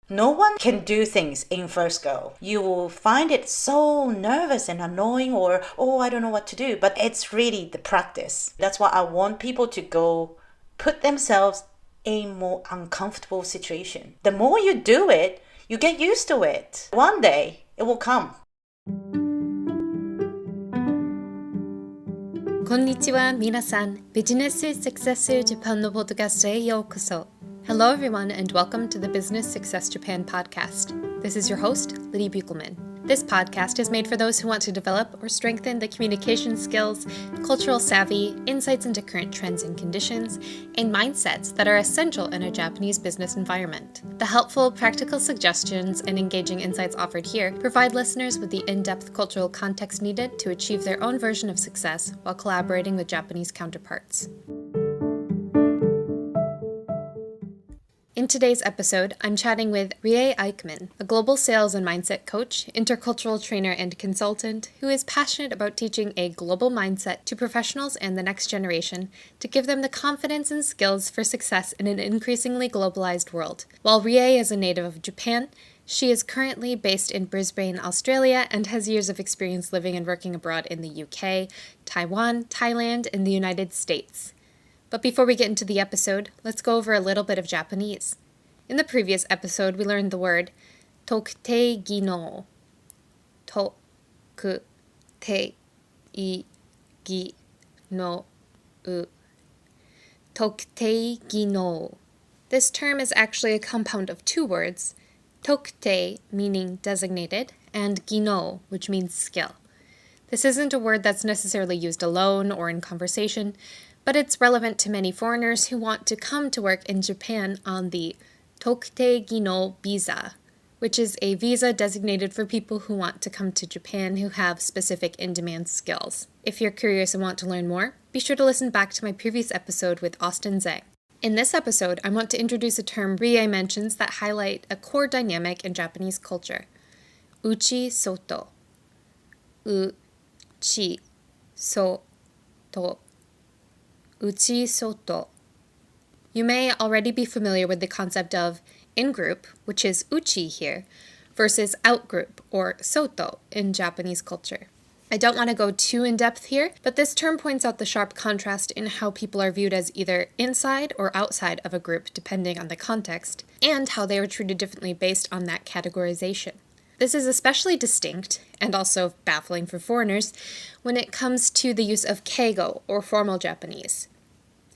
No one can do things in first go. You will find it so nervous and annoying or, oh, I don't know what to do. But it's really the practice. That's why I want people to go put themselves in a more uncomfortable situation. The more you do it, you get used to it. One day, it will come. こんにちは、皆さん。Business Success Japan のポッドキャストへようこそ。Hello everyone and welcome to the Business Success Japan podcast. This is your host, Rie Eichmann. This podcast is made for those who want to develop or strengthen the communication skills, cultural savvy, insights into current trends and conditions, and mindsets that are essential in a Japanese business environment. The helpful, practical suggestions and engaging insights offered here provide listeners with the in-depth cultural context needed to achieve their own version of success while collaborating with Japanese counterparts. In today's episode, I'm chatting with Rie Eichmann, a global sales and mindset coach, intercultural trainer, and consultant who is passionate about teaching a global mindset to professionals and the next generation to give them the confidence and skills for success in an increasingly globalized world. While Rie is a native of Japan, she is currently based in Brisbane, Australia, and has years of experience living and working abroad in the UK, Taiwan, Thailand, and the United States. But before we get into the episode, let's go over a little bit of Japanese. In the previous episode, we learned the word tokutei gino. Tokutei gino. Tokutei gino. This term is actually a compound of two words, tokutei meaning designated, and gino, which means skill. This isn't a word that's necessarily used alone or in conversation, but it's relevant to many foreigners who want to come to work in Japan on the Tokutei Gino visa, which is a visa designated for people who want to come to Japan who have specific in-demand skills. If you're curious and want to learn more, be sure to listen back to my previous episode with Austin Zhang. In this episode, I want to introduce a term Rie mentions that highlight a core dynamic in Japanese culture. Uchi soto. Uchi soto. Uchi soto. You may already be familiar with the concept of in-group, which is uchi here, versus out-group, or soto, in Japanese culture. I don't want to go too in-depth here, but this term points out the sharp contrast in how people are viewed as either inside or outside of a group, depending on the context, and how they are treated differently based on that categorization. This is especially distinct, and also baffling for foreigners, when it comes to the use of keigo, or formal Japanese.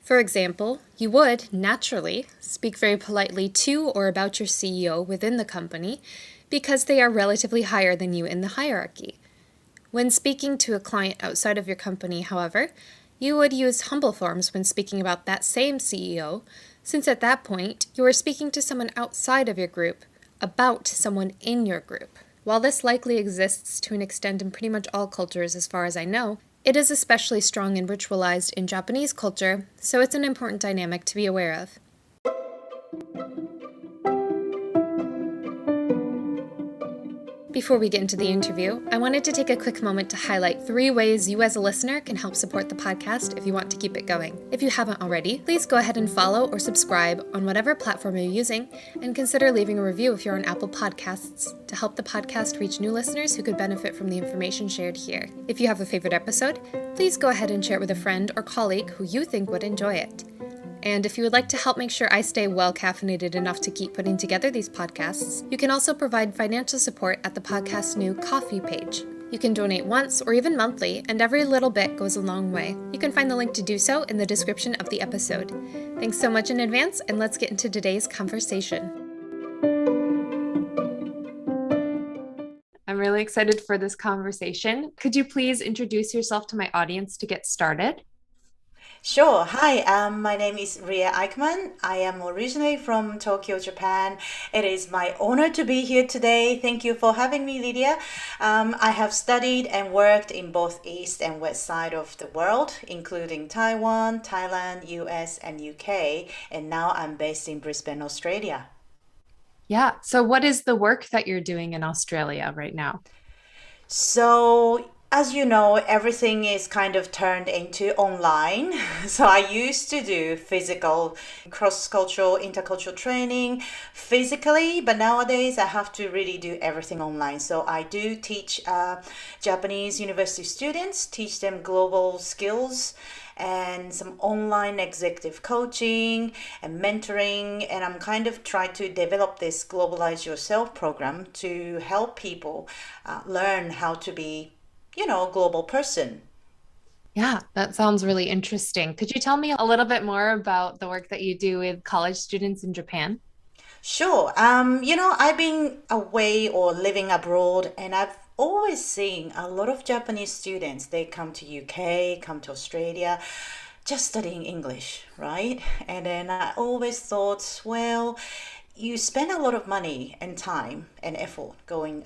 For example, you would, naturally, speak very politely to or about your CEO within the company because they are relatively higher than you in the hierarchy. When speaking to a client outside of your company, however, you would use humble forms when speaking about that same CEO, since at that point, you are speaking to someone outside of your group about someone in your group. While this likely exists to an extent in pretty much all cultures as far as I know, it is especially strong and ritualized in Japanese culture, so it's an important dynamic to be aware of. Before we get into the interview, I wanted to take a quick moment to highlight 3 ways you as a listener can help support the podcast if you want to keep it going. If you haven't already, please go ahead and follow or subscribe on whatever platform you're using, and consider leaving a review if you're on Apple Podcasts to help the podcast reach new listeners who could benefit from the information shared here. If you have a favorite episode, please go ahead and share it with a friend or colleague who you think would enjoy it. And if you would like to help make sure I stay well caffeinated enough to keep putting together these podcasts, you can also provide financial support at the podcast's new Ko-fi page. You can donate once or even monthly, and every little bit goes a long way. You can find the link to do so in the description of the episode. Thanks so much in advance, and let's get into today's conversation. I'm really excited for this conversation. Could you please introduce yourself to my audience to get started? Sure. Hi, my name is Rie Eichmann. I am originally from Tokyo, Japan. It is my honor to be here today. Thank you for having me, Lydia. I have studied and worked in both east and west side of the world, including Taiwan, Thailand, US, and UK. And now I'm based in Brisbane, Australia. Yeah. So what is the work that you're doing in Australia right now? So As you know, everything is kind of turned into online. So I used to do physical, cross-cultural, intercultural training physically, but nowadays I have to really do everything online. So I do teach Japanese university students, teach them global skills and some online executive coaching and mentoring. And I'm kind of trying to develop this Globalize Yourself program to help people learn how to be global person. Yeah, that sounds really interesting. Could you tell me a little bit more about the work that you do with college students in Japan? Sure. I've been away or living abroad, and I've always seen a lot of Japanese students. They come to UK, come to Australia, just studying English, right? And then I always thought, well, you spend a lot of money and time and effort going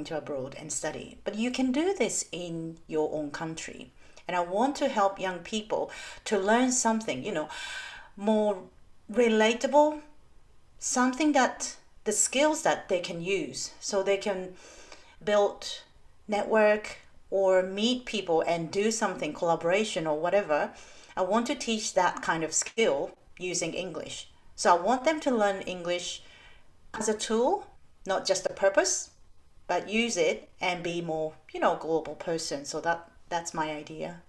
to abroad and study, but you can do this in your own country. And I want to help young people to learn something, more relatable, something that the skills that they can use so they can build network or meet people and do something collaboration or whatever. I want to teach that kind of skill using English. So I want them to learn English as a tool, not just a purpose, but use it and be more, global person. So that's my idea.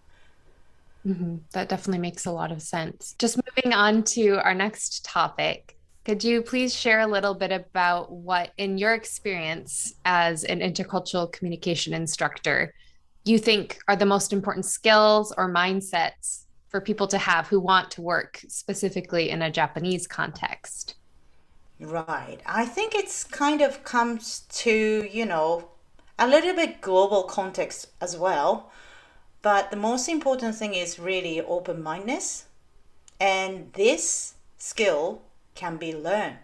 That definitely makes a lot of sense. Just moving on to our next topic, could you please share a little bit about what, in your experience as an intercultural communication instructor, you think are the most important skills or mindsets for people to have who want to work specifically in a Japanese context? Right. I think it's kind of comes to, a little bit global context as well. But the most important thing is really open-mindedness. And this skill can be learned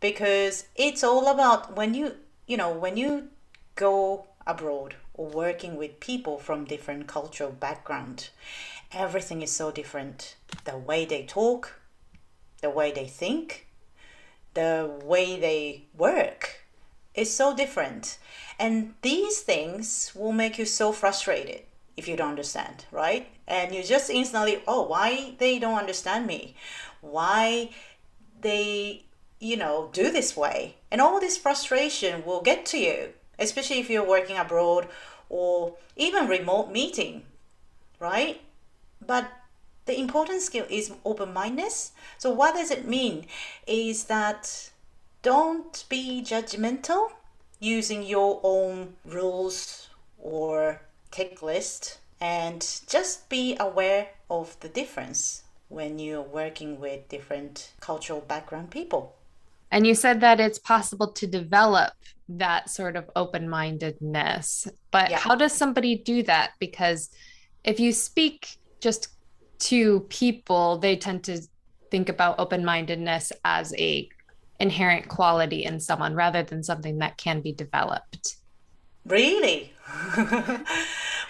because it's all about when you go abroad or working with people from different cultural background, everything is so different. The way they talk, the way they think, the way they work is so different. And these things will make you so frustrated if you don't understand, right? And you just instantly, oh, why they don't understand me? Why they, do this way? And all this frustration will get to you, especially if you're working abroad or even remote meeting, right? But the important skill is open-mindedness. So what does it mean? Is that don't be judgmental using your own rules or tick list and just be aware of the difference when you're working with different cultural background people. And you said that it's possible to develop that sort of open-mindedness, but Yeah. how does somebody do that? Because if you speak just to people, they tend to think about open-mindedness as a inherent quality in someone rather than something that can be developed. Really?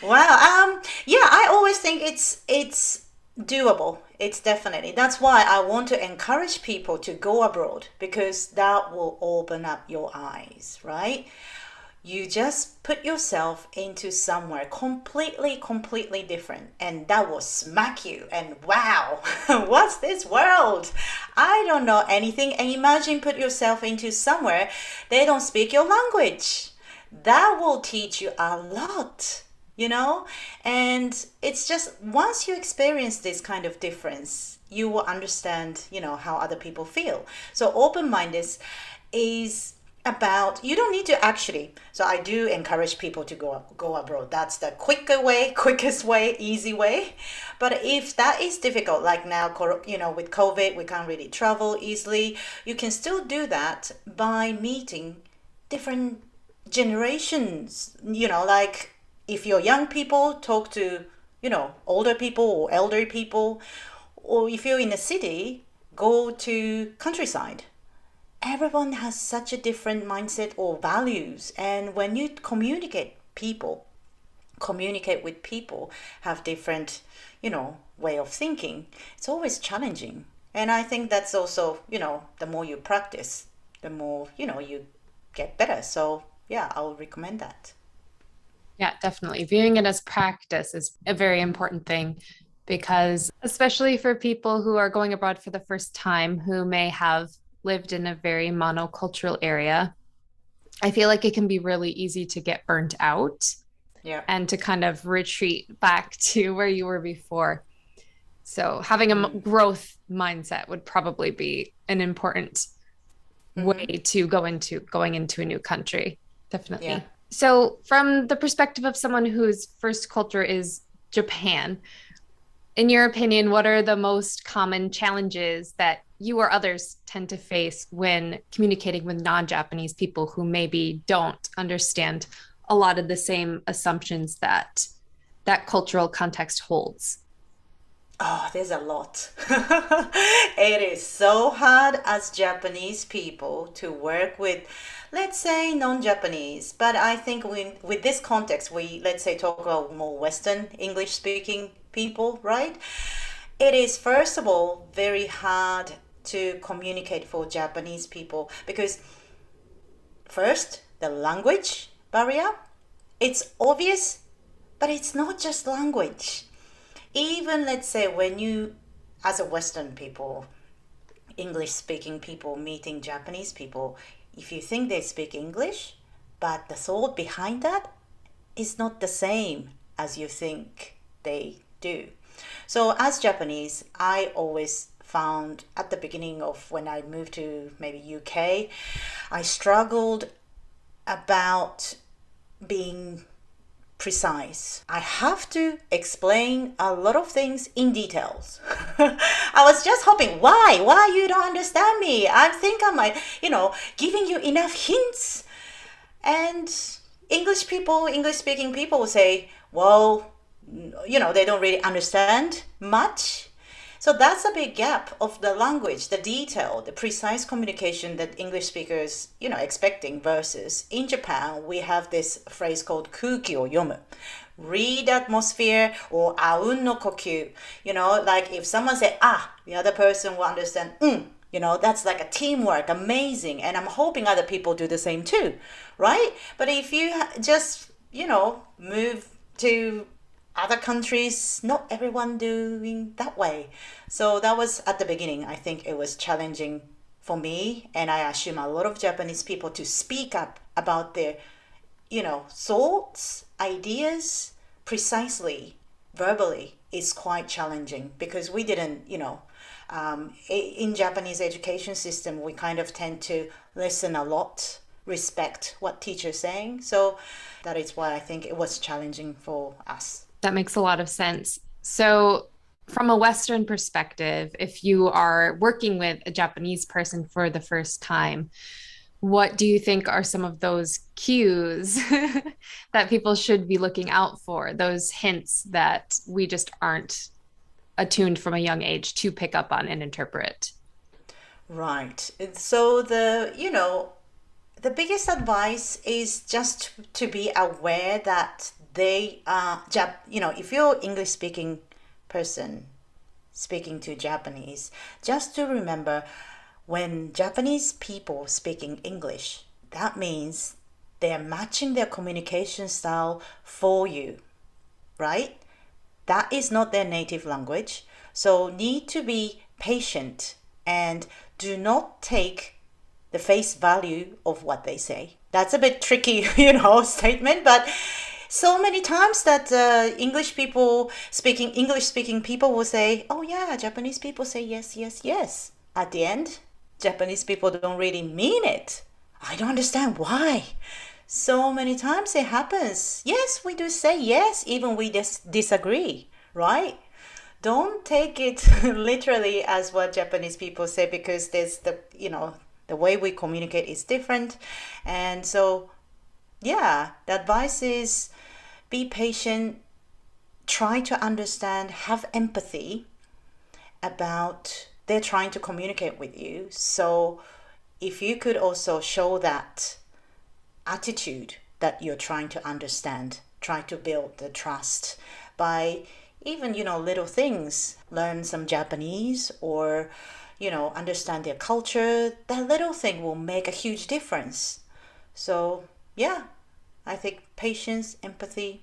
Wow. Yeah, I always think it's doable. It's definitely. That's why I want to encourage people to go abroad because that will open up your eyes, right? You just put yourself into somewhere completely different, and that will smack you. And wow, what's this world? I don't know anything. And imagine put yourself into somewhere they don't speak your language. That will teach you a lot, you know? And it's just once you experience this kind of difference, you will understand, how other people feel. So open-mindedness is about you don't need to actually, so I do encourage people to go abroad. That's the quicker way, quickest way, easy way. But if that is difficult, like now, with COVID we can't really travel easily, you can still do that by meeting different generations. Like if you're young people, talk to older people or elderly people, or if you're in a city, go to countryside. Everyone has such a different mindset or values, and when you communicate with people have different way of thinking, it's always challenging. And I think that's also the more you practice, the more you get better. So yeah, I would recommend that. Yeah, definitely. Viewing it as practice is a very important thing because, especially for people who are going abroad for the first time, who may have lived in a very monocultural area, I feel like it can be really easy to get burnt out Yeah. and to kind of retreat back to where you were before. So, having a Mm. growth mindset would probably be an important way Mm-hmm. to go into going into a new country. Yeah. Definitely. So, from the perspective of someone whose first culture is Japan, in your opinion, what are the most common challenges that you or others tend to face when communicating with non-Japanese people who maybe don't understand a lot of the same assumptions that that cultural context holds? Oh, there's a lot. It is so hard as Japanese people to work with, let's say, non-Japanese. But I think with this context, we, let's say, talk about more Western English speaking people, right? It is, first of all, very hard to communicate for Japanese people because, first, the language barrier. It's obvious, but it's not just language. Even, let's say, when you, as a Western people, English speaking people meeting Japanese people, if you think they speak English, but the thought behind that is not the same as you think they do. So, as Japanese, I always found at the beginning of when I moved to maybe UK, I struggled about being precise. I have to explain a lot of things in details. I was just hoping, why you don't understand me? I think I might, giving you enough hints. And English speaking people will say, well, they don't really understand much. So that's a big gap of the language, the detail, the precise communication that English speakers, expecting versus in Japan, we have this phrase called 空気を読む. Read atmosphere or あうんの呼吸. Like if someone say, the other person will understand, that's like a teamwork, amazing. And I'm hoping other people do the same too, right? But if you just, move to other countries, not everyone doing that way. So that was at the beginning. I think it was challenging for me, and I assume a lot of Japanese people to speak up about their, thoughts, ideas precisely, verbally is quite challenging because we didn't, in Japanese education system, we kind of tend to listen a lot, respect what teacher's saying. So that is why I think it was challenging for us. That makes a lot of sense. So, from a Western perspective, if you are working with a Japanese person for the first time, what do you think are some of those cues that people should be looking out for? Those hints that we just aren't attuned from a young age to pick up on and interpret? Right. So the biggest advice is just to be aware that they are, if you're English speaking person speaking to Japanese, just to remember when Japanese people speaking English, that means they're matching their communication style for you, right? That is not their native language. So need to be patient and do not take the face value of what they say. That's a bit tricky, statement, but so many times that English speaking people will say, oh yeah, Japanese people say yes, yes, yes. At the end, Japanese people don't really mean it. I don't understand why. So many times it happens. Yes, we do say yes, even we disagree, right? Don't take it literally as what Japanese people say because there's the way we communicate is different. And so, yeah, the advice is be patient, try to understand, have empathy about they're trying to communicate with you. So, if you could also show that attitude that you're trying to understand, try to build the trust by even, little things, learn some Japanese or, understand their culture. That little thing will make a huge difference. So, yeah, I think patience, empathy,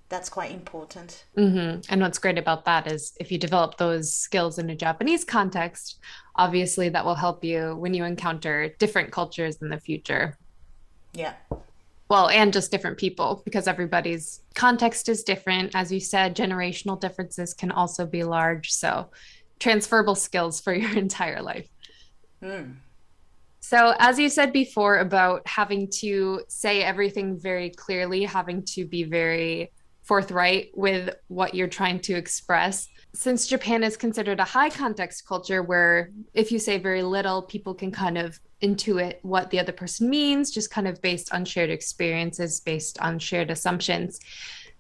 that's quite important. And what's great about that is if you develop those skills in a Japanese context, obviously that will help you when you encounter different cultures in the future. Yeah. Well, and just different people because everybody's context is different. As you said, generational differences can also be large. So, transferable skills for your entire life. Mm. So, as you said before about having to say everything very clearly, having to be very forthright with what you're trying to express, since Japan is considered a high context culture where if you say very little, people can kind of intuit what the other person means, just kind of based on shared experiences, based on shared assumptions.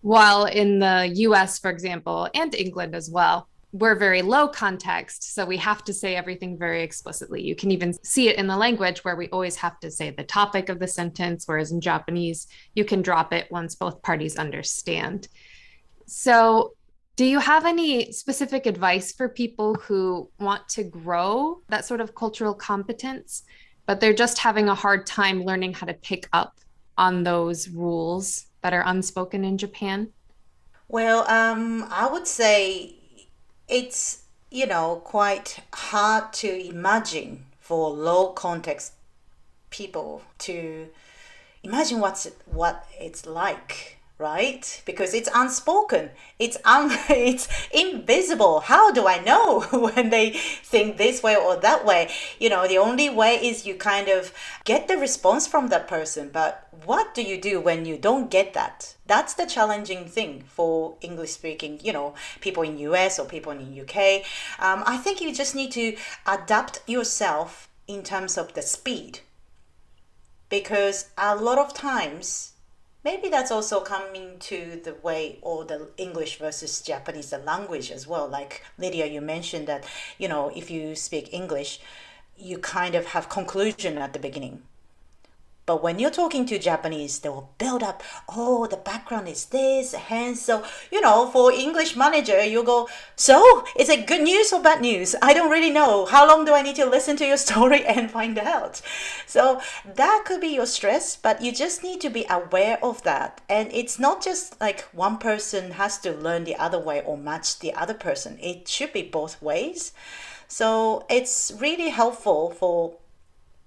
While in the US, for example, and England as well, we're very low context, so we have to say everything very explicitly. You can even see it in the language where we always have to say the topic of the sentence, whereas in Japanese, you can drop it once both parties understand. So, do you have any specific advice for people who want to grow that sort of cultural competence, but they're just having a hard time learning how to pick up on those rules that are unspoken in Japan? Well, I would say it's, quite hard to imagine for low context people to imagine what it's like, right? Because it's unspoken, it's invisible. How do I know when they think this way or that way? The only way is you kind of get the response from that person, but what do you do when you don't get that? That's the challenging thing for English speaking, people in US or people in UK. I think you just need to adapt yourself in terms of the speed, because a lot of times maybe that's also coming to the way or the English versus Japanese, the language as well. Like Lydia, you mentioned that, if you speak English, you kind of have conclusion at the beginning. But when you're talking to Japanese, they will build up, oh, the background is this, hence. So, for English manager, you go, so is it good news or bad news? I don't really know. How long do I need to listen to your story and find out? So that could be your stress, but you just need to be aware of that. And it's not just like one person has to learn the other way or match the other person. It should be both ways. So it's really helpful for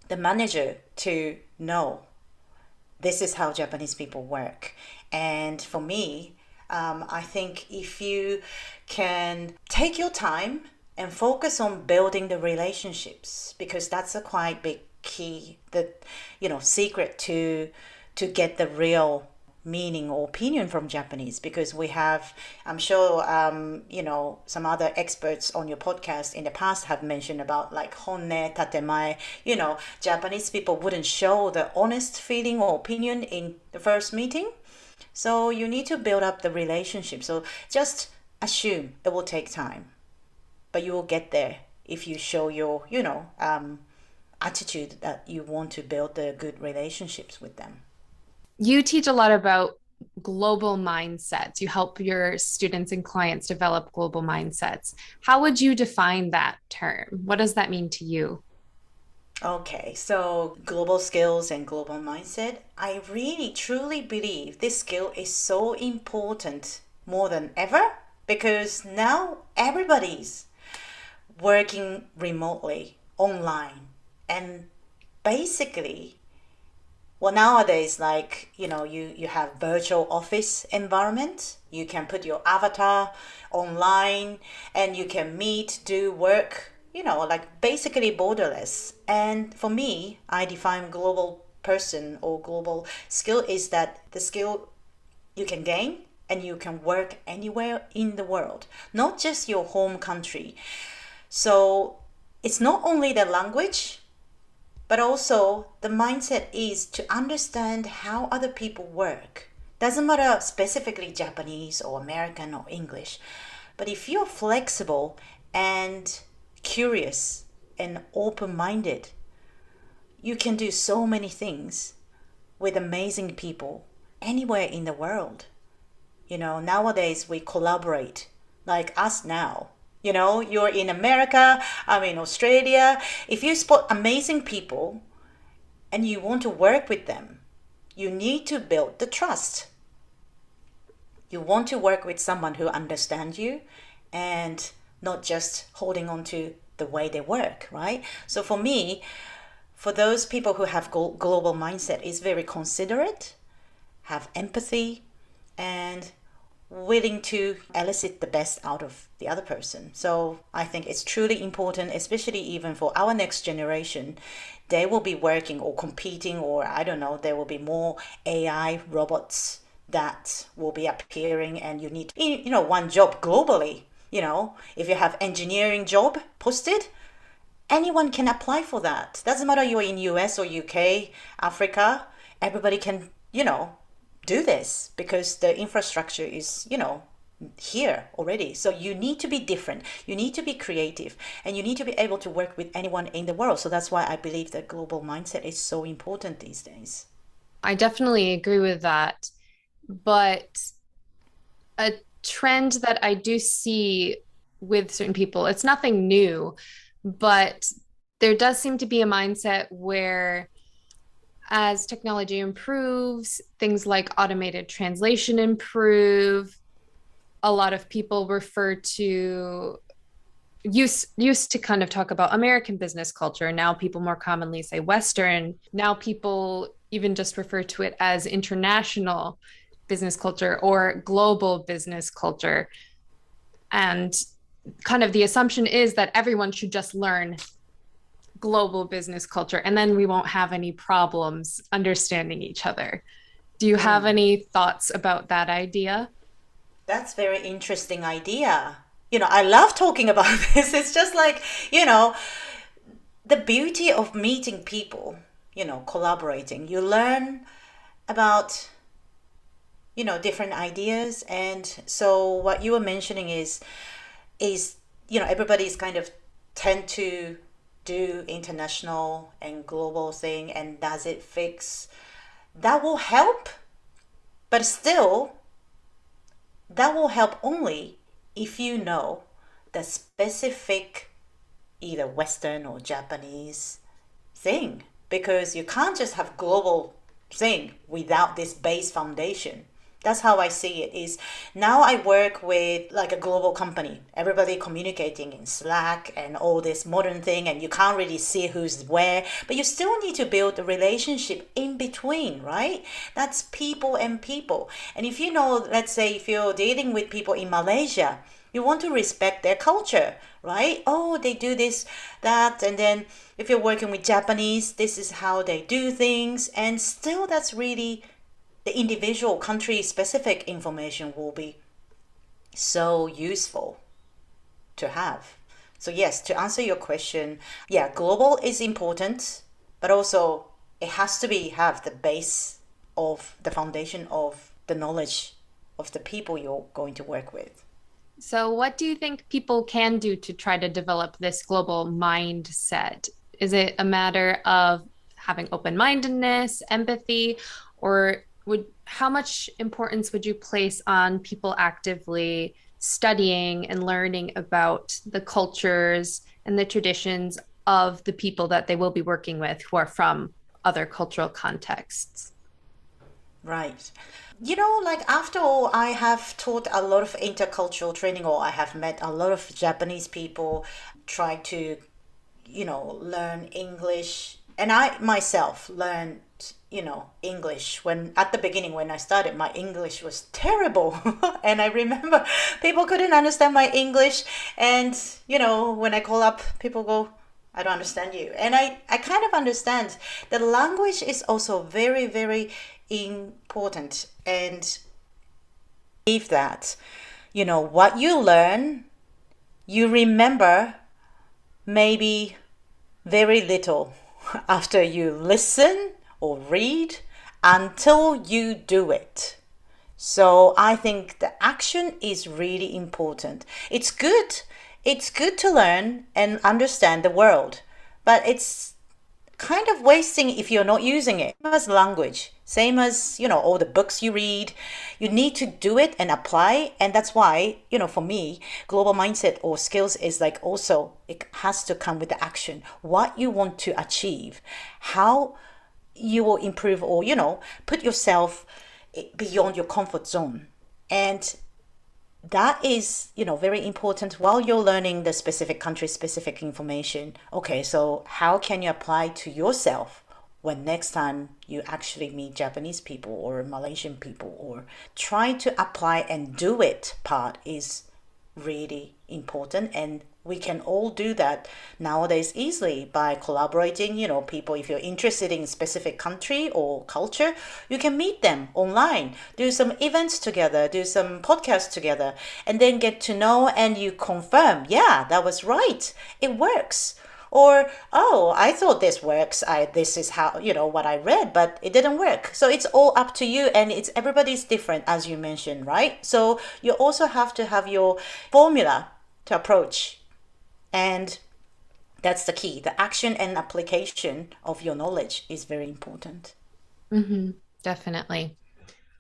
the manager to know this is how Japanese people work. And for me, I think if you can take your time and focus on building the relationships, because that's a quite big key, the secret to get the real meaning or opinion from Japanese, because we have, I'm sure, some other experts on your podcast in the past have mentioned about like honne, tatemae, Japanese people wouldn't show the honest feeling or opinion in the first meeting. So you need to build up the relationship. So just assume it will take time, but you will get there if you show your, attitude that you want to build the good relationships with them. You teach a lot about global mindsets. You help your students and clients develop global mindsets. How would you define that term? What does that mean to you? Okay, so global skills and global mindset. I really truly believe this skill is so important more than ever, because now everybody's working remotely, online, and basically, well, nowadays, like, you have virtual office environment. You can put your avatar online and you can meet, do work, like basically borderless. And for me, I define global person or global skill is that the skill you can gain and you can work anywhere in the world, not just your home country. So it's not only the language, but also the mindset is to understand how other people work. Doesn't matter specifically Japanese or American or English, but if you're flexible and curious and open-minded, you can do so many things with amazing people anywhere in the world. Nowadays we collaborate like us now. You're in America, I'm in Australia. If you spot amazing people and you want to work with them, you need to build the trust. You want to work with someone who understands you and not just holding on to the way they work, right? So for me, for those people who have global mindset, is very considerate, have empathy, and willing to elicit the best out of the other person. So I think it's truly important, especially even for our next generation. They will be working or competing, or I don't know, there will be more AI robots that will be appearing, and you need, one job globally. If you have engineering job posted, anyone can apply for that. Doesn't matter you're in US or UK, Africa, everybody can, do this because the infrastructure is, here already. So you need to be different. You need to be creative, and you need to be able to work with anyone in the world. So that's why I believe that global mindset is so important these days. I definitely agree with that. But a trend that I do see with certain people, it's nothing new, but there does seem to be a mindset where as technology improves, things like automated translation improve. A lot of people refer to used to kind of talk about American business culture. Now people more commonly say Western. Now people even just refer to it as international business culture or global business culture. And kind of the assumption is that everyone should just learn global business culture and then we won't have any problems understanding each other. Do you have any thoughts about that idea? That's very interesting idea. I love talking about this. It's just like, the beauty of meeting people, collaborating. You learn about, different ideas. And so what you were mentioning is, everybody's kind of tend to do international and global thing, and does it fix? That will help, but still, that will help only if you know the specific either Western or Japanese thing, because you can't just have global thing without this base foundation. That's how I see it. Is now I work with like a global company, everybody communicating in Slack and all this modern thing, and you can't really see who's where, but you still need to build a relationship in between, right? That's people and people. And if let's say if you're dealing with people in Malaysia, you want to respect their culture, right? Oh, they do this, that, and then if you're working with Japanese, this is how they do things, and still that's really the individual country specific information will be so useful to have. So yes, to answer your question, yeah, global is important, but also it has to have the base of the foundation of the knowledge of the people you're going to work with. So, what do you think people can do to try to develop this global mindset? Is it a matter of having open-mindedness, empathy, or how much importance would you place on people actively studying and learning about the cultures and the traditions of the people that they will be working with who are from other cultural contexts? Right. Like after all, I have taught a lot of intercultural training, or I have met a lot of Japanese people, try to, learn English. And I myself learned, English when at the beginning when I started, my English was terrible. And I remember people couldn't understand my English. And, when I call up, people go, I don't understand you. And I kind of understand the language is also very, very important. And believe that, what you learn, you remember maybe very little after you listen or read until you do it. So I think the action is really important. It's good. It's good to learn and understand the world, but it's kind of wasting if you're not using it. Same as language, same as, all the books you read, you need to do it and apply. And that's why, for me, global mindset or skills is like also, it has to come with the action, what you want to achieve, how you will improve, or, put yourself beyond your comfort zone. And that is, very important while you're learning the specific country specific information. Okay, so how can you apply to yourself when next time you actually meet Japanese people or Malaysian people, or try to apply and do it part is really important. And we can all do that nowadays easily by collaborating. People, if you're interested in a specific country or culture, you can meet them online, do some events together, do some podcasts together, and then get to know, and you confirm, yeah, that was right, it works. Or, oh, I thought this works. This is how, what I read, but it didn't work. So it's all up to you, and everybody's different, as you mentioned, right? So you also have to have your formula to approach. And that's the key. The action and application of your knowledge is very important. Definitely.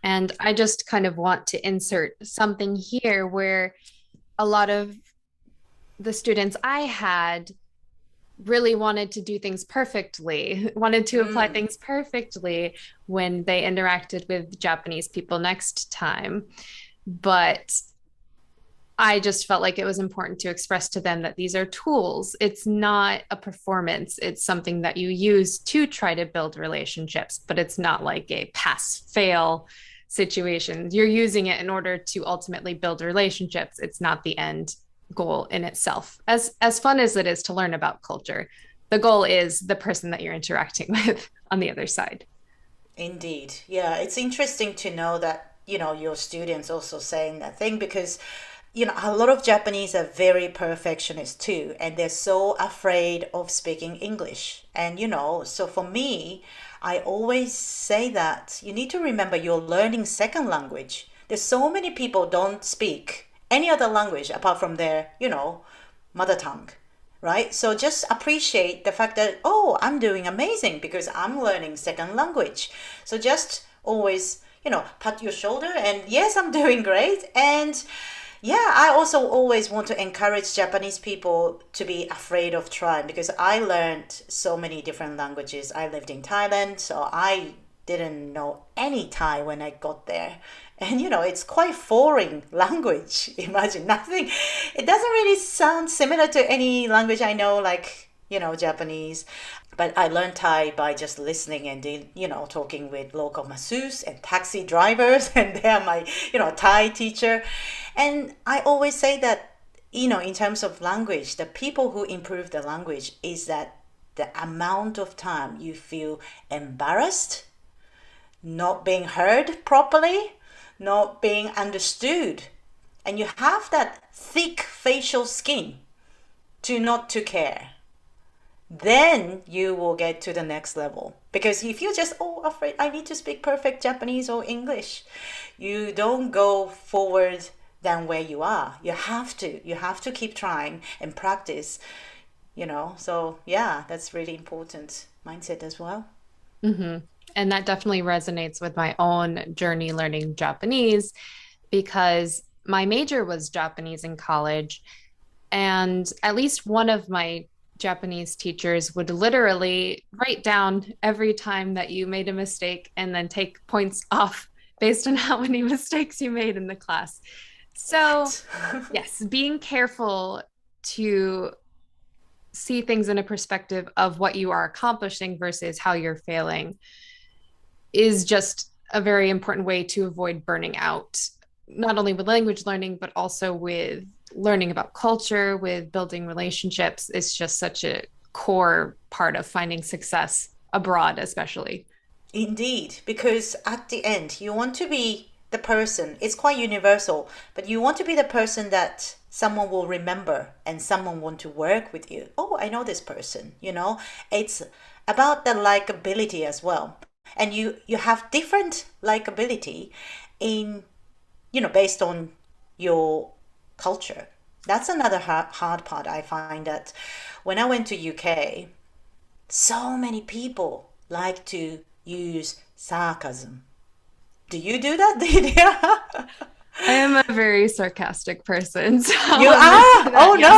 And I just kind of want to insert something here where a lot of the students I had really wanted to do things perfectly, wanted to apply things perfectly when they interacted with Japanese people next time. But I just felt like it was important to express to them that these are tools. It's not a performance. It's something that you use to try to build relationships, but it's not like a pass-fail situation. You're using it in order to ultimately build relationships. It's not the end goal in itself. As fun as it is to learn about culture, the goal is the person that you're interacting with on the other side. Indeed. Yeah, it's interesting to know that, your students also saying that thing, because a lot of Japanese are very perfectionist too, and they're so afraid of speaking English. And, so for me, I always say that you need to remember you're learning second language. There's so many people don't speak any other language apart from their, mother tongue, right? So just appreciate the fact that, oh, I'm doing amazing because I'm learning second language. So just always, pat your shoulder and yes, I'm doing great. And yeah, I also always want to encourage Japanese people to be afraid of trying, because I learned so many different languages. I lived in Thailand, so I didn't know any Thai when I got there. And it's quite foreign language. Imagine nothing. It doesn't really sound similar to any language I know, like, Japanese. But I learned Thai by just listening and, talking with local masseuse and taxi drivers. And they're my, Thai teacher. And I always say that, in terms of language, the people who improve the language is that the amount of time you feel embarrassed, not being heard properly, not being understood, and you have that thick facial skin not to care, then you will get to the next level. Because if you're just, oh, afraid I need to speak perfect Japanese or English, you don't go forward than where you are. You have to keep trying and practice, so yeah, that's really important mindset as well. And that definitely resonates with my own journey learning Japanese, because my major was Japanese in college. And at least one of my Japanese teachers would literally write down every time that you made a mistake and then take points off based on how many mistakes you made in the class. So, yes, being careful to see things in a perspective of what you are accomplishing versus how you're failing is just a very important way to avoid burning out, not only with language learning, but also with learning about culture, with building relationships. It's just such a core part of finding success abroad, especially. Indeed, because at the end, you want to be the person, it's quite universal, but you want to be the person that someone will remember and someone want to work with you. Oh, I know this person, It's about the likability as well. And you have different likability in, based on your culture. That's another hard part. I find that when I went to UK, so many people like to use sarcasm. Do you do that, Lydia? I am a very sarcastic person. So you are? Oh, yes.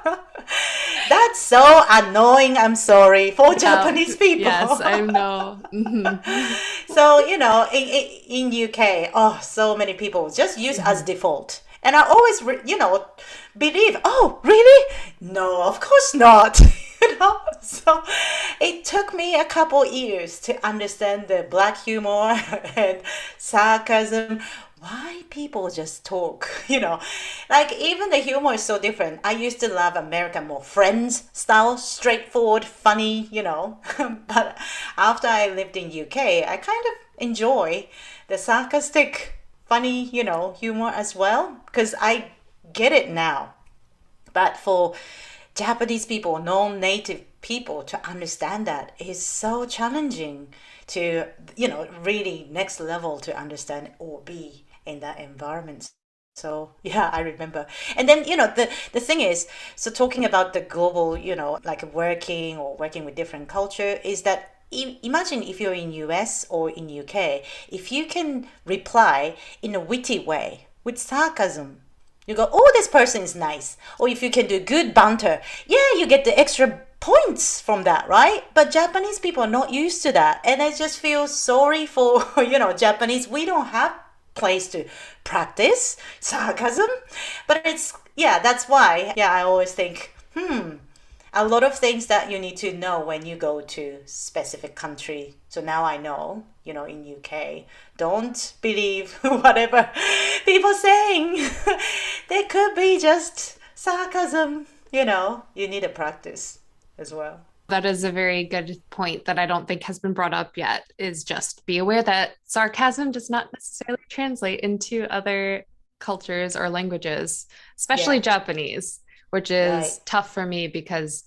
No. That's so annoying. I'm sorry for Yeah. Japanese people. Yes, I know. Mhm. So, in UK, oh, so many people just use as Mhm. default. And I always, believe, oh, really? No, of course not. So it took me a couple years to understand the black humor and sarcasm. Why people just talk, like even the humor is so different. I used to love American more Friends style, straightforward, funny, but after I lived in UK, I kind of enjoy the sarcastic, funny, humor as well because I get it now. But for Japanese people, non-native people to understand that is so challenging to, really next level to understand or be in that environment. So yeah, I remember. And then, the thing is, so talking about the global, like working with different culture is that imagine if you're in US or in UK, if you can reply in a witty way with sarcasm, you go, oh, this person is nice. Or if you can do good banter, yeah, you get the extra points from that, right? But Japanese people are not used to that. And I just feel sorry for, Japanese. We don't have place to practice sarcasm. But yeah, that's why, yeah, I always think, a lot of things that you need to know when you go to specific country. So now I know, in UK, don't believe whatever people saying. There could be just sarcasm, you need to practice as well. That is a very good point that I don't think has been brought up yet, is just be aware that sarcasm does not necessarily translate into other cultures or languages, especially Yeah, Japanese, which right. is tough for me because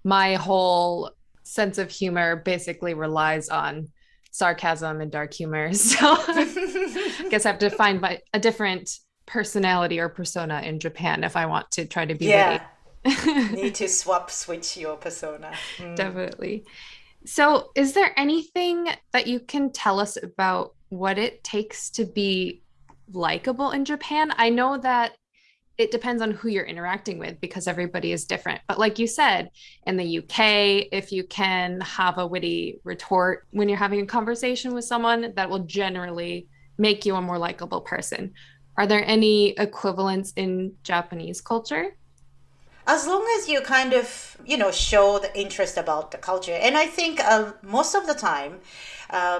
my whole sense of humor basically relies on sarcasm and dark humor. So I guess I have to find a different personality or persona in Japan if I want to try to be witty. Yeah, need to switch your persona. Mm. Definitely. So, is there anything that you can tell us about what it takes to be likable in Japan? I know that it depends on who you're interacting with because everybody is different. But like you said, in the UK, if you can have a witty retort when you're having a conversation with someone, that will generally make you a more likable person. Are there any equivalents in Japanese culture? As long as you kind of show the interest about the culture, and I think most of the time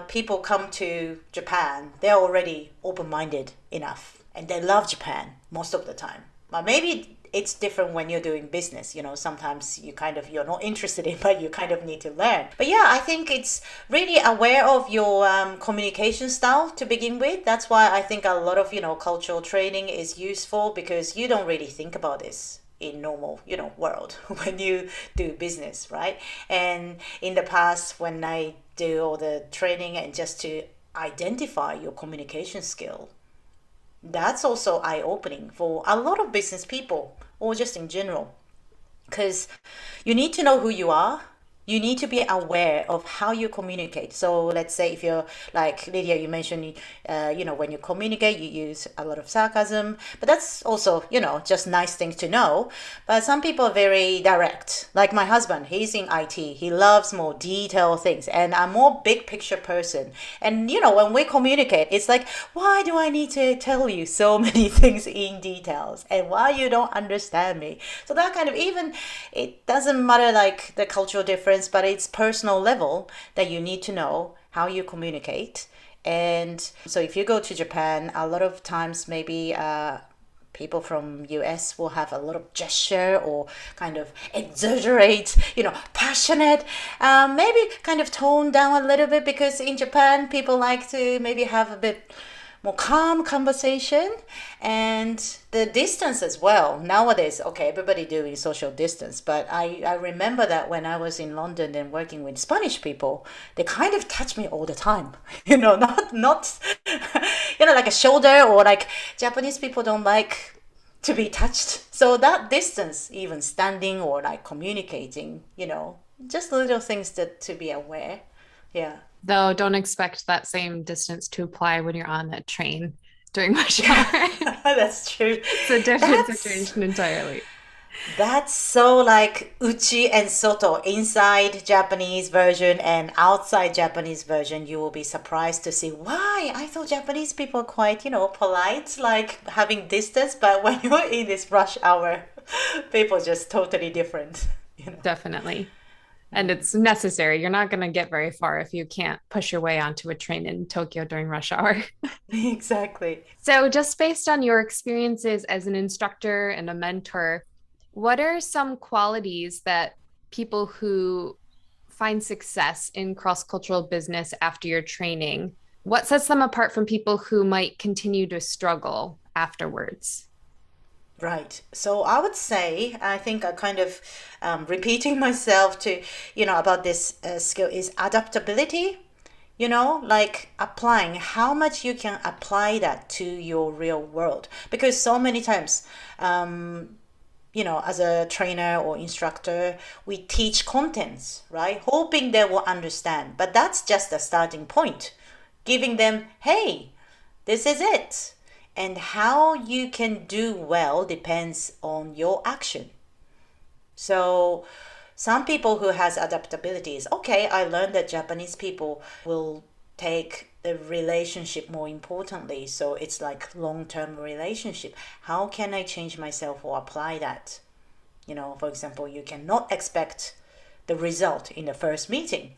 people come to Japan, they're already open-minded enough and they love Japan most of the time. But maybe it's different when you're doing business. Sometimes you're not interested in, but you kind of need to learn. But yeah, I think it's really aware of your communication style to begin with. That's why I think a lot of cultural training is useful because you don't really think about this in normal world when you do business, right? And in the past when I do all the training and just to identify your communication skill, that's also eye-opening for a lot of business people or just in general, because you need to know who you are. You need to be aware of how you communicate. So let's say if you're like Lydia, you mentioned, when you communicate, you use a lot of sarcasm, but that's also, just nice things to know. But some people are very direct. Like my husband, he's in IT. He loves more detailed things, and I'm more big picture person. And when we communicate, it's like, why do I need to tell you so many things in details, and why you don't understand me? So that kind of, even it doesn't matter like the cultural difference, but it's personal level that you need to know how you communicate. And so if you go to Japan, a lot of times maybe people from US will have a lot of gesture or kind of exaggerate, passionate, maybe kind of tone down a little bit, because in Japan people like to maybe have a bit more calm conversation. And the distance as well nowadays, okay, everybody doing social distance, but I remember that when I was in London and working with Spanish people, they kind of touch me all the time. Not like a shoulder, or like Japanese people don't like to be touched. So that distance, even standing or like communicating, just little things that to be aware. Yeah. Though don't expect that same distance to apply when you're on a train during rush hour. That's true. It's a different That's situation entirely. That's so like uchi and soto, inside Japanese version and outside Japanese version. You will be surprised to see why. I thought Japanese people are quite, polite, like having distance, but when you're in this rush hour, people just totally different. Definitely. And it's necessary. You're not going to get very far if you can't push your way onto a train in Tokyo during rush hour. Exactly. So, just based on your experiences as an instructor and a mentor, what are some qualities that people who find success in cross-cultural business after your training, what sets them apart from people who might continue to struggle afterwards? Right. So I would say, I think I kind of repeating myself about this skill is adaptability, like applying how much you can apply that to your real world. Because so many times, as a trainer or instructor, we teach contents, right? Hoping they will understand. But that's just a starting point. Giving them, hey, this is it. And how you can do well depends on your action. So some people who has adaptability is okay, I learned that Japanese people will take the relationship more importantly. So it's like long-term relationship. How can I change myself or apply that? For example, you cannot expect the result in the first meeting.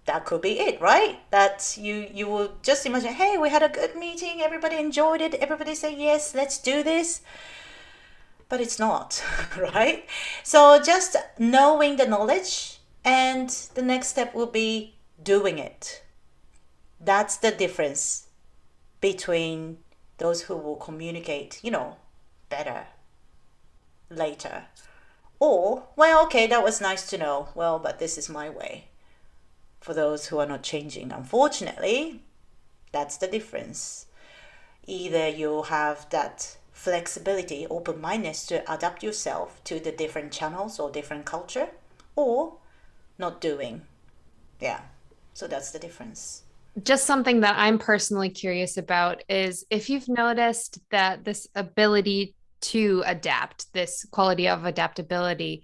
That could be it, right? That you will just imagine, hey, we had a good meeting, everybody enjoyed it, everybody say yes, let's do this. But it's not, right? So just knowing the knowledge, and the next step will be doing it. That's the difference between those who will communicate, better later. Or, well, okay, that was nice to know. Well, but this is my way. For those who are not changing, unfortunately, that's the difference. Either you have that flexibility, open-mindedness to adapt yourself to the different channels or different culture, or not doing. Yeah. So that's the difference. Just something that I'm personally curious about is if you've noticed that this ability to adapt, this quality of adaptability,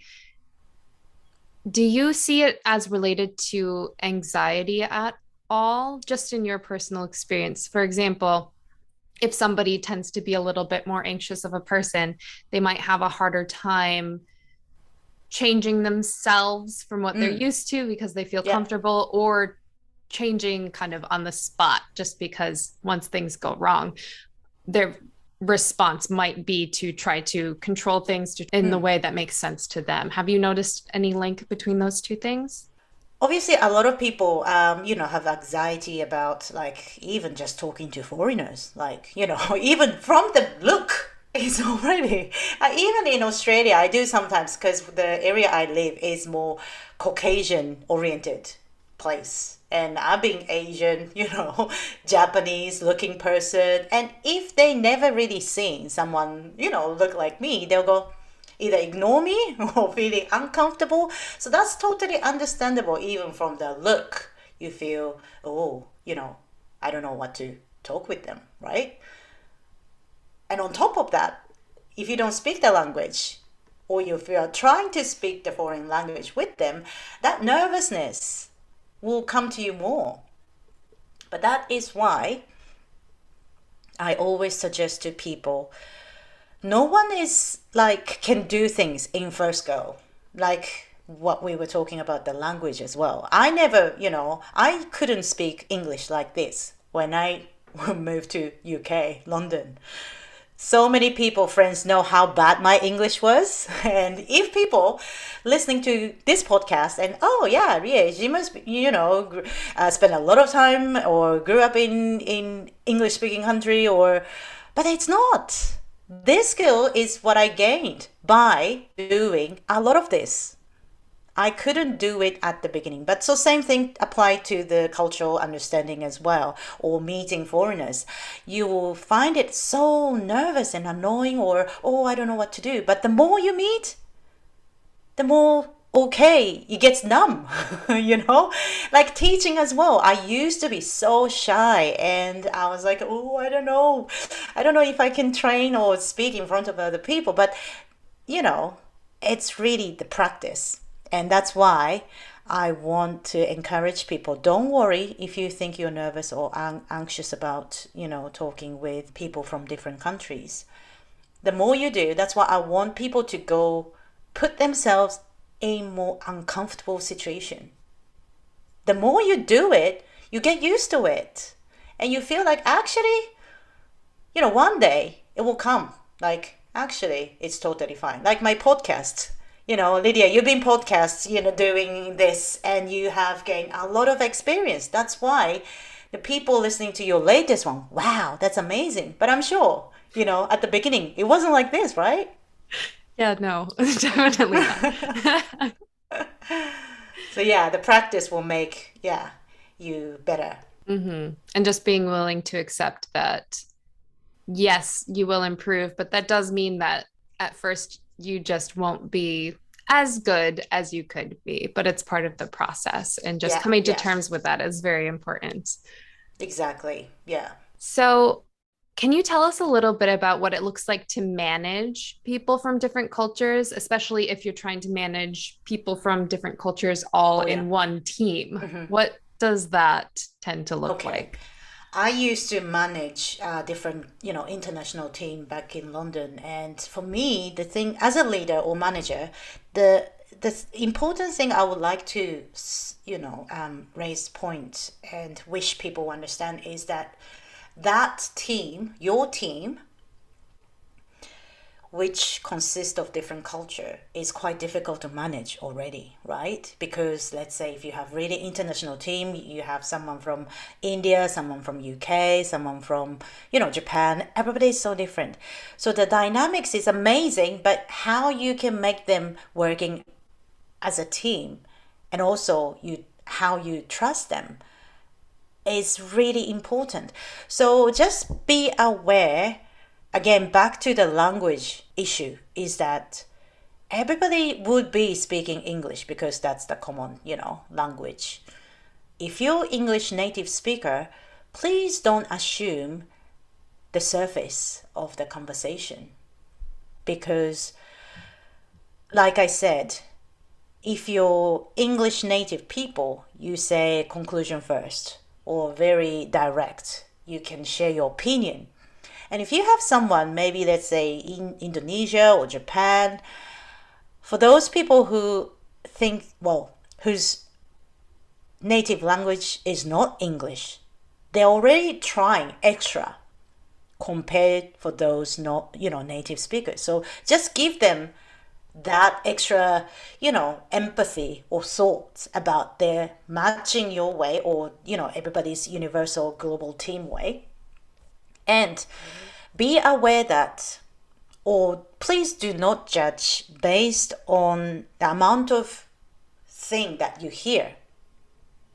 do you see it as related to anxiety at all, just in your personal experience? For example, if somebody tends to be a little bit more anxious of a person, they might have a harder time changing themselves from what they're Mm, used to because they feel yeah. comfortable, or changing kind of on the spot just because once things go wrong, their response might be to try to control things in the Mm. way that makes sense to them. Have you noticed any link between those two things? Obviously, a lot of people, have anxiety about like even just talking to foreigners. Like, even from the look, it's already. Even in Australia, I do sometimes because the area I live is more Caucasian oriented place. And I'm being Asian, Japanese looking person. And if they never really seen someone, look like me, they'll go, either ignore me or feeling uncomfortable. So that's totally understandable, even from the look. You feel, oh, I don't know what to talk with them, right? And on top of that, if you don't speak the language, or if you are trying to speak the foreign language with them, that nervousness will come to you more. But that is why I always suggest to people, no one is like can do things in first go, like what we were talking about the language as well. I never, I couldn't speak English like this when I moved to UK London. So many people, friends, know how bad my English was. And if people listening to this podcast and, oh yeah, Rie, she must spend a lot of time or grew up in English speaking country, or but it's not. This skill is what I gained by doing a lot of this. I couldn't do it at the beginning. But so same thing apply to the cultural understanding as well, or meeting foreigners. You will find it so nervous and annoying, or, oh, I don't know what to do. But the more you meet, the more okay, it gets numb, like teaching as well. I used to be so shy and I was like, oh, I don't know. I don't know if I can train or speak in front of other people. But, you know, it's really the practice. And that's why I want to encourage people. Don't worry if you think you're nervous or anxious about, talking with people from different countries. The more you do, that's why I want people to go put themselves in more uncomfortable situation. The more you do it, you get used to it. And you feel like actually, one day it will come. Like, actually, it's totally fine. Like my podcast. Lydia, you've been podcasts, doing this, and you have gained a lot of experience. That's why the people listening to your latest one, wow, that's amazing. But I'm sure, at the beginning, it wasn't like this, right? Yeah, no, definitely not. So yeah, the practice will make, you better. And just being willing to accept that, yes, you will improve, but that does mean that at first you just won't be as good as you could be, but it's part of the process. And just Yeah, coming to yeah, terms with that is very important. exactly. Yeah. So, can you tell us a little bit about what it looks like to manage people from different cultures, especially if you're trying to manage people from different cultures all Oh yeah. in one team? What does that tend to look Okay. like? I used to manage different, international team back in London, and for me, the thing as a leader or manager, the important thing I would like to, raise point and wish people understand is that team, your team, which consists of different culture, is quite difficult to manage already, right? Because let's say if you have really international team, you have someone from India, someone from UK, someone from, Japan, everybody is so different. So the dynamics is amazing, but how you can make them working as a team, and also how you trust them, is really important. So just be aware, again, back to the language issue, is that everybody would be speaking English because that's the common, language. If you're English native speaker, please don't assume the surface of the conversation, because like I said, if you're English native people, you say conclusion first or very direct. You can share your opinion. And if you have someone, maybe let's say in Indonesia or Japan, for those people who think, well, whose native language is not English, they're already trying extra compared for those not, native speakers. So just give them that extra, empathy or thoughts about their matching your way or, everybody's universal global team way. And be aware that, or please do not judge based on the amount of thing that you hear.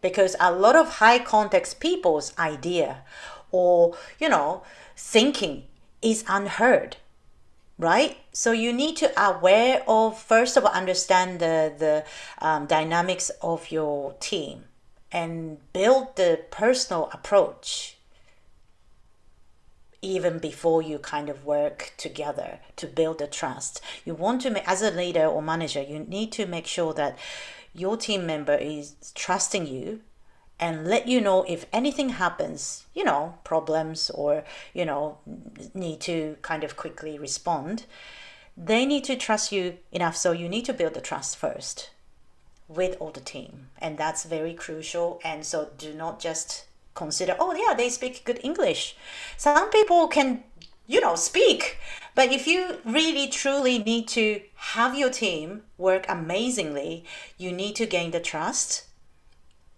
Because a lot of high context people's idea or, thinking is unheard, right? So you need to aware of, first of all, understand the dynamics of your team and build the personal approach even before you kind of work together to build the trust. You want to make, as a leader or manager, you need to make sure that your team member is trusting you and let you know if anything happens, problems or, need to kind of quickly respond. They need to trust you enough. So you need to build the trust first with all the team. And that's very crucial. And so do not just consider, oh yeah, they speak good English. Some people can, speak. But if you really truly need to have your team work amazingly, you need to gain the trust.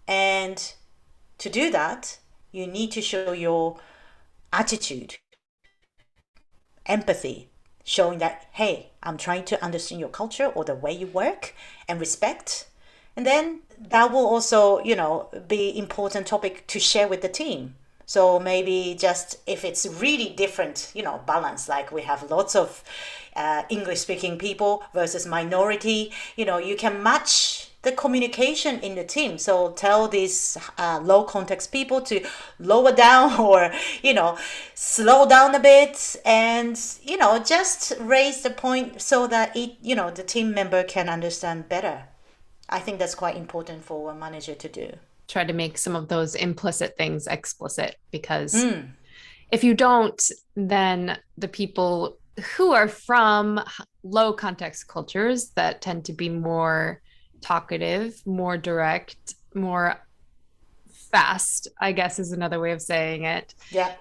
And to do that, you need to show your attitude, empathy, showing that, hey, I'm trying to understand your culture or the way you work, and respect. And then that will also, be important topic to share with the team. So maybe just if it's really different, balance, like we have lots of English speaking people versus minority, you can match the communication in the team. So tell these low context people to lower down or, slow down a bit and, just raise the point so that the team member can understand better. I think that's quite important for a manager to do. Try to make some of those implicit things explicit, because if you don't, then the people who are from low context cultures that tend to be more talkative, more direct, more fast, I guess is another way of saying it. Yeah.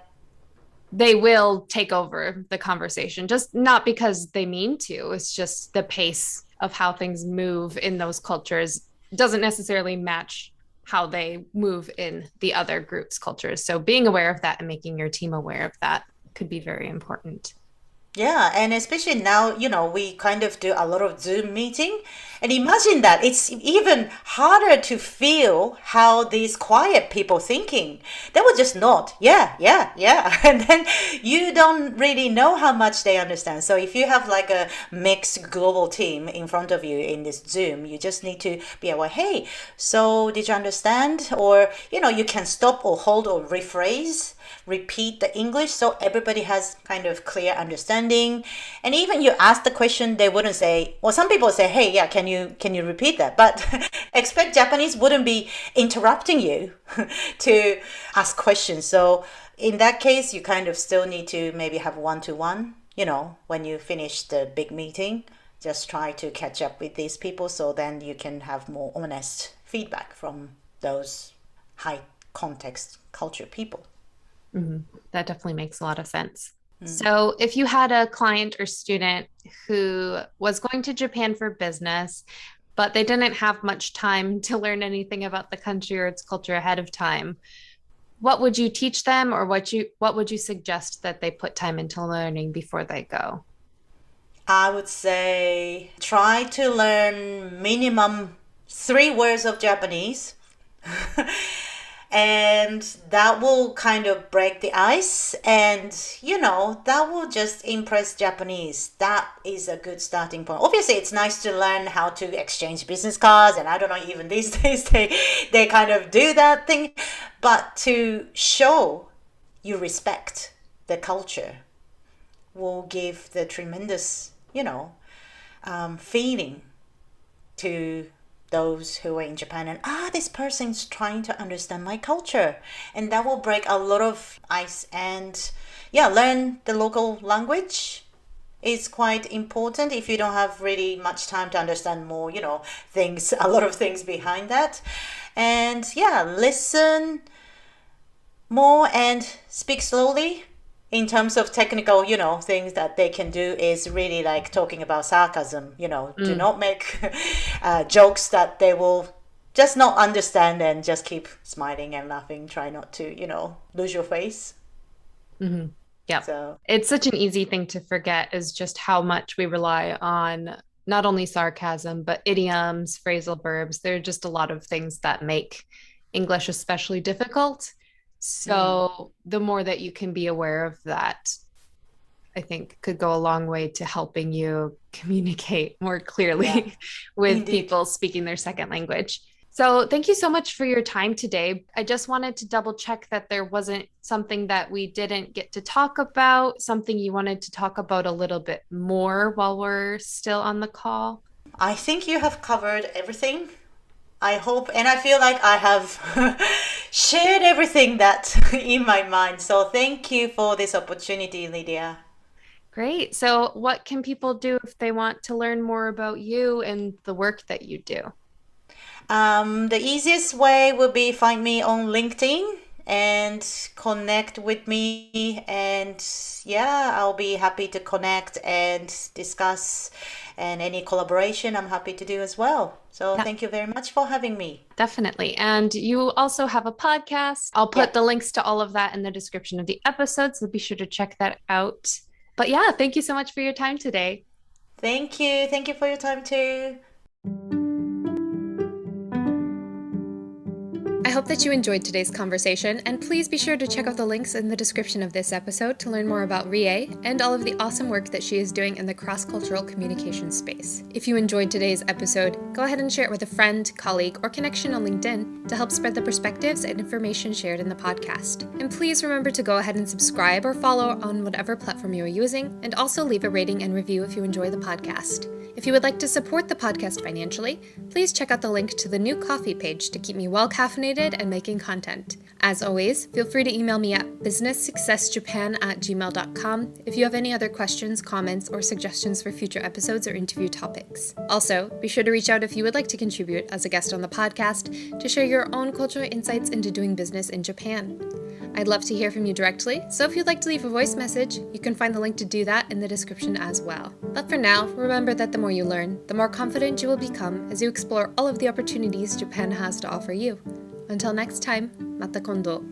They will take over the conversation, just not because they mean to. It's just the pace of how things move in those cultures doesn't necessarily match how they move in the other group's cultures. So being aware of that and making your team aware of that could be very important. Yeah, and especially now, we kind of do a lot of Zoom meeting. And imagine that it's even harder to feel how these quiet people thinking. They will just nod, yeah, yeah, yeah. And then you don't really know how much they understand. So if you have like a mixed global team in front of you in this Zoom, you just need to be aware, hey, so did you understand? Or, you can stop or hold or rephrase, repeat the English so everybody has kind of clear understanding. And even you ask the question, they wouldn't say, well, some people say, hey, yeah, can you repeat that? But expect Japanese wouldn't be interrupting you to ask questions. So in that case, you kind of still need to maybe have one-to-one, when you finish the big meeting, just try to catch up with these people so then you can have more honest feedback from those high context culture people. Mm-hmm. That definitely makes a lot of sense. So, if you had a client or student who was going to Japan for business, but they didn't have much time to learn anything about the country or its culture ahead of time, what would you teach them, or what would you suggest that they put time into learning before they go? I would say try to learn minimum 3 words of Japanese. And that will kind of break the ice, and that will just impress Japanese. That is a good starting point. Obviously it's nice to learn how to exchange business cards, and I don't know, even these days they kind of do that thing, but to show you respect the culture will give the tremendous feeling to those who are in Japan, and this person's trying to understand my culture, and that will break a lot of ice. And learn the local language is quite important if you don't have really much time to understand more things, a lot of things behind that. And listen more and speak slowly. In terms of technical, things that they can do is really like talking about sarcasm, do not make jokes that they will just not understand, and just keep smiling and laughing. Try not to, lose your face. Mm-hmm. Yeah. So, It's such an easy thing to forget, is just how much we rely on not only sarcasm, but idioms, phrasal verbs. There are just a lot of things that make English especially difficult. So the more that you can be aware of that, I think could go a long way to helping you communicate more yeah, clearly with indeed. people speaking their second language. So thank you so much for your time today. I just wanted to double check that there wasn't something that we didn't get to talk about, something you wanted to talk about a little bit more while we're still on the call. I think you have covered everything. I hope, and I feel like I have shared everything that in my mind. So thank you for this opportunity, Lydia. Great. So, what can people do if they want to learn more about you and the work that you do? The easiest way would be find me on LinkedIn and connect with me. And I'll be happy to connect and discuss. And any collaboration, I'm happy to do as well. So Yeah, thank you very much for having me. definitely. And you also have a podcast. I'll put Yep. the links to all of that in the description of the episode. So, be sure to check that out. But yeah, thank you so much for your time today. Thank you. Thank you for your time too. I hope that you enjoyed today's conversation, and please be sure to check out the links in the description of this episode to learn more about Rie and all of the awesome work that she is doing in the cross-cultural communication space. If you enjoyed today's episode, go ahead and share it with a friend, colleague, or connection on LinkedIn to help spread the perspectives and information shared in the podcast. And please remember to go ahead and subscribe or follow on whatever platform you are using, and also leave a rating and review if you enjoy the podcast. If you would like to support the podcast financially, please check out the link to the new coffee page to keep me well caffeinated and making content. As always, feel free to email me at businesssuccessjapan@gmail.com if you have any other questions, comments, or suggestions for future episodes or interview topics. Also, be sure to reach out if you would like to contribute as a guest on the podcast to share your own cultural insights into doing business in Japan. I'd love to hear from you directly, so if you'd like to leave a voice message, you can find the link to do that in the description as well. But for now, remember that the more you learn, the more confident you will become as you explore all of the opportunities Japan has to offer you. Until next time, mata kondo.